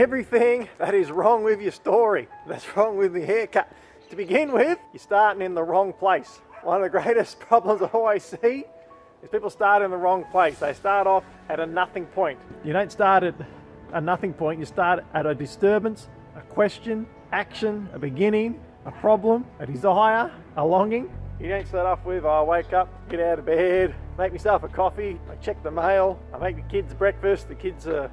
everything that is wrong with your story, that's wrong with the haircut. To begin with, you're starting in the wrong place. One of the greatest problems I always see is people start in the wrong place. They start off at a nothing point. You don't start at a nothing point, you start at a disturbance, a question, action, a beginning, a problem, a desire, a longing. You don't start off with, I wake up, get out of bed, make myself a coffee, I check the mail, I make the kids breakfast, the kids are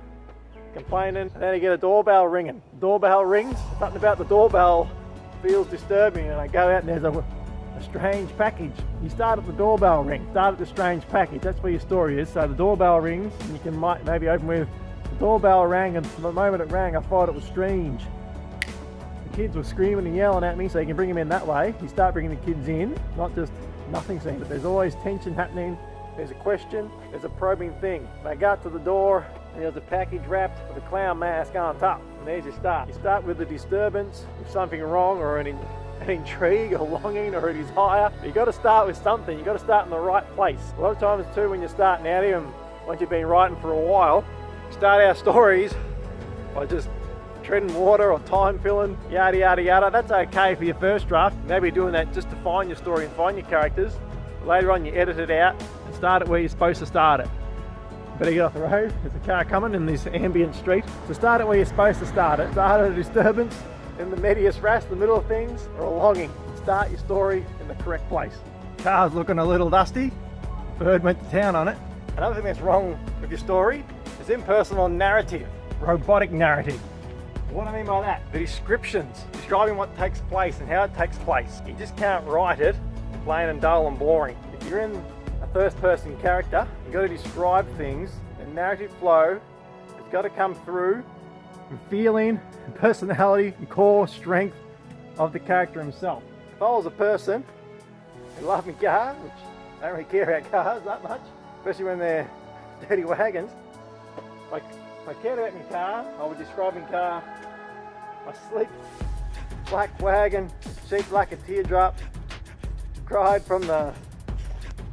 complaining, and then I get a doorbell ringing. Doorbell rings, something about the doorbell feels disturbing, and I go out and there's a strange package. You start at the doorbell ring, start at the strange package, that's where your story is. So the doorbell rings, and you can maybe open with, the doorbell rang, and from the moment it rang I thought it was strange. The kids were screaming and yelling at me, so you can bring them in that way. You start bringing the kids in, not just nothing scene, but there's always tension happening. There's a question, there's a probing thing. They got to the door and there's a package wrapped with a clown mask on top. And there's your start. You start with a disturbance, with something wrong, or an intrigue, a longing, or a desire. But you got to start with something. You got to start in the right place. A lot of times too, when you're starting out here, and once you've been writing for a while, you start our stories by just treading water or time filling, yada yada yada. That's okay for your first draft. Maybe doing that just to find your story and find your characters. Later on you edit it out and start it where you're supposed to start it. Better get off the road, there's a car coming in this ambient street. So start it where you're supposed to start it. Start at a disturbance, in the medias res, the middle of things, or a longing. Start your story in the correct place. Car's looking a little dusty. Bird went to town on it. Another thing that's wrong with your story is impersonal narrative, robotic narrative. What do I mean by that? The descriptions, describing what takes place and how it takes place. You just can't write it plain and dull and boring. If you're in a first person character, you've got to describe things. The narrative flow has got to come through the feeling, and personality, and core strength of the character himself. If I was a person who loved my car, which I don't really care about cars that much, especially when they're dirty wagons, if I cared about my car, I would describe my car, my sleek black wagon, shaped like a teardrop, cried from a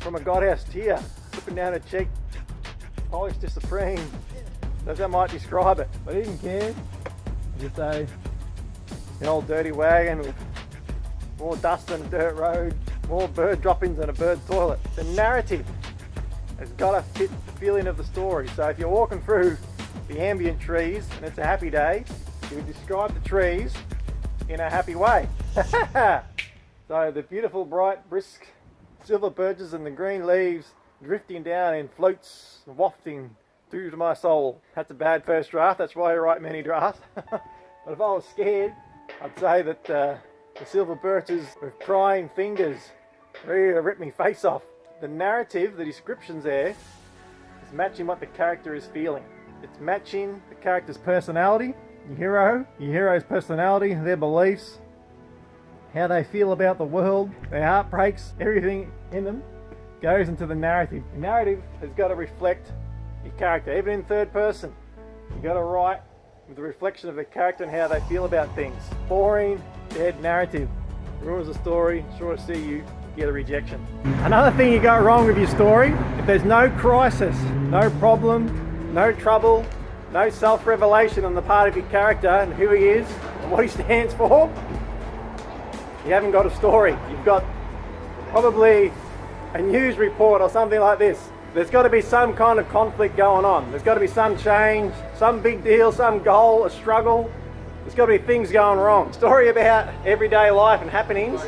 godhouse tear, slipping down her cheek, polished to supreme. That's how I might describe it. But I didn't care. I just say, an old dirty wagon with more dust than a dirt road, more bird droppings than a bird's toilet. The narrative has got to fit the feeling of the story. So if you're walking through the ambient trees and it's a happy day, you would describe the trees in a happy way. So the beautiful, bright, brisk silver birches and the green leaves drifting down in floats, wafting through to my soul. That's a bad first draft, that's why I write many drafts. But if I was scared, I'd say that the silver birches with crying fingers ready to rip me face off. The narrative, the descriptions there, is matching what the character is feeling. It's matching the character's personality, your hero's personality, their beliefs, how they feel about the world, their heartbreaks, everything in them goes into the narrative. The narrative has got to reflect your character, even in third person. You've got to write with the reflection of the character and how they feel about things. Boring, dead narrative ruins the story, sure to see you get a rejection. Another thing you got wrong with your story, if there's no crisis, no problem, no trouble, no self-revelation on the part of your character and who he is and what he stands for, you haven't got a story. You've got probably a news report or something like this. There's got to be some kind of conflict going on. There's got to be some change, some big deal, some goal, a struggle. There's got to be things going wrong. A story about everyday life and happenings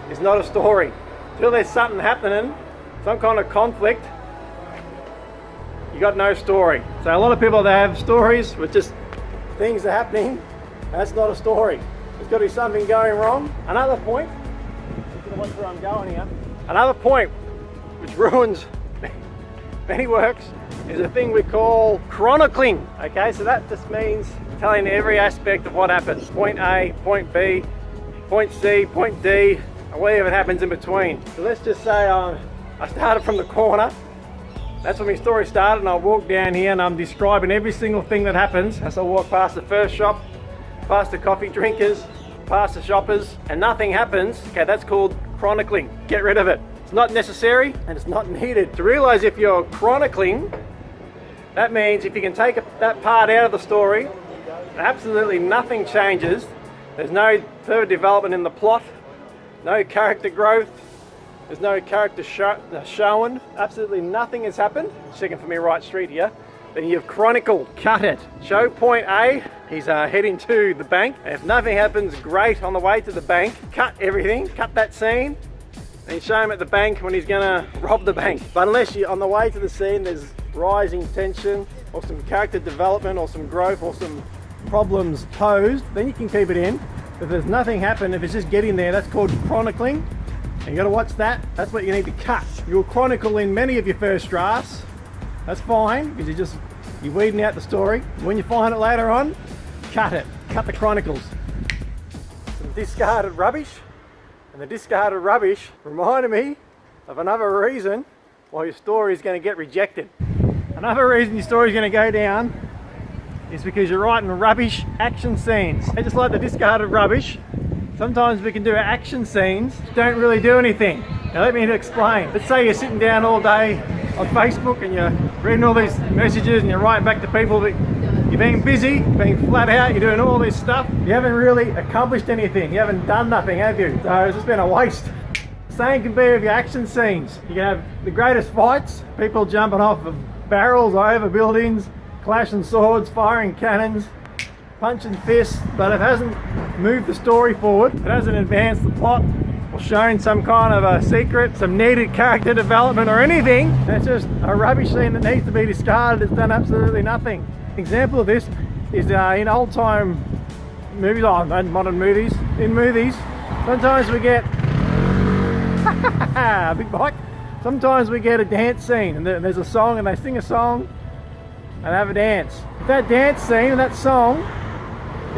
is not a story. Until there's something happening, some kind of conflict, you got no story. So a lot of people, they have stories with just things are happening. That's not a story. There's got to be something going wrong. Another point, watch where I'm going here. Another point which ruins many works is a thing we call chronicling. Okay, so that just means telling every aspect of what happens. Point A, point B, point C, point D, and whatever happens in between. So let's just say I started from the corner. That's when my story started, and I walk down here and I'm describing every single thing that happens as I walk past the first shop, past the coffee drinkers, past the shoppers, and nothing happens. Okay, that's called chronicling. Get rid of it. It's not necessary and it's not needed. To realize if you're chronicling, that means if you can take that part out of the story Absolutely nothing changes. There's no further development in the plot, no character growth, there's no character shown. Absolutely nothing has happened. Checking for me right street here. Then you've chronicled, cut it. Show point A, he's heading to the bank. And if nothing happens great on the way to the bank, cut everything, cut that scene, and you show him at the bank when he's gonna rob the bank. But unless you're on the way to the scene, there's rising tension, or some character development, or some growth, or some problems posed, then you can keep it in. If there's nothing happened, if it's just getting there, that's called chronicling. And you gotta watch that. That's what you need to cut. You'll chronicle in many of your first drafts. That's fine, because you're weeding out the story. When you find it later on, cut it. Cut the chronicles. Some discarded rubbish. And the discarded rubbish reminded me of another reason why your story is going to get rejected. Another reason your story is going to go down is because you're writing rubbish action scenes. And just like the discarded rubbish, sometimes we can do action scenes that don't really do anything. Now let me explain. Let's say you're sitting down all day on Facebook and you're reading all these messages and you're writing back to people, but you're being busy, being flat out, you're doing all this stuff. You haven't really accomplished anything. You haven't done nothing, have you? So it's just been a waste. Same can be with your action scenes. You can have the greatest fights, people jumping off of barrels over buildings, clashing swords, firing cannons, punching fists, but it hasn't moved the story forward. It hasn't advanced the plot or shown some kind of a secret, some needed character development or anything. It's just a rubbish scene that needs to be discarded. It's done absolutely nothing. Example of this is in old time movies, modern movies. In movies, sometimes we get big bike. Sometimes we get a dance scene and there's a song and they sing a song and have a dance. If that dance scene and that song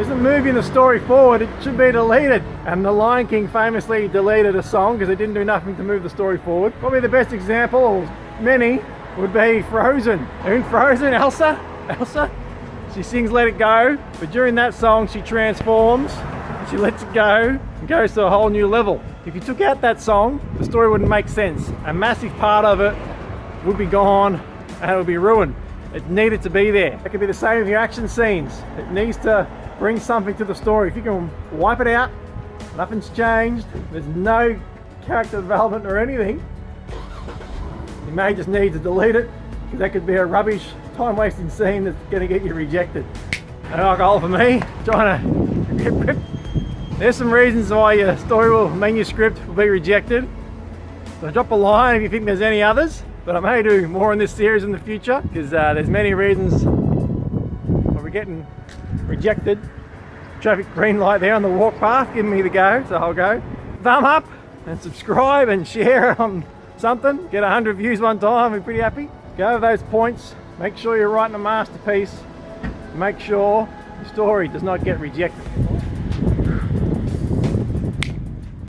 isn't moving the story forward, it should be deleted. And The Lion King famously deleted a song because it didn't do nothing to move the story forward. Probably the best example, or many, would be Frozen. In Frozen, Elsa, she sings Let It Go, but during that song she transforms, and she lets it go and goes to a whole new level. If you took out that song, the story wouldn't make sense. A massive part of it would be gone and it would be ruined. It needed to be there. It could be the same with your action scenes. It needs to bring something to the story. If you can wipe it out, nothing's changed, there's no character development or anything, you may just need to delete it, because that could be a rubbish, time-wasting scene that's going to get you rejected. And alcohol for me, trying to get ripped. There's some reasons why your story or manuscript will be rejected. So drop a line if you think there's any others, but I may do more in this series in the future, because there's many reasons why we're getting rejected. Traffic green light there on the walk path giving me the go, so I'll go. Thumb up and subscribe and share on something. Get 100 views one time, we're pretty happy. Go over those points, make sure you're writing a masterpiece, make sure your story does not get rejected.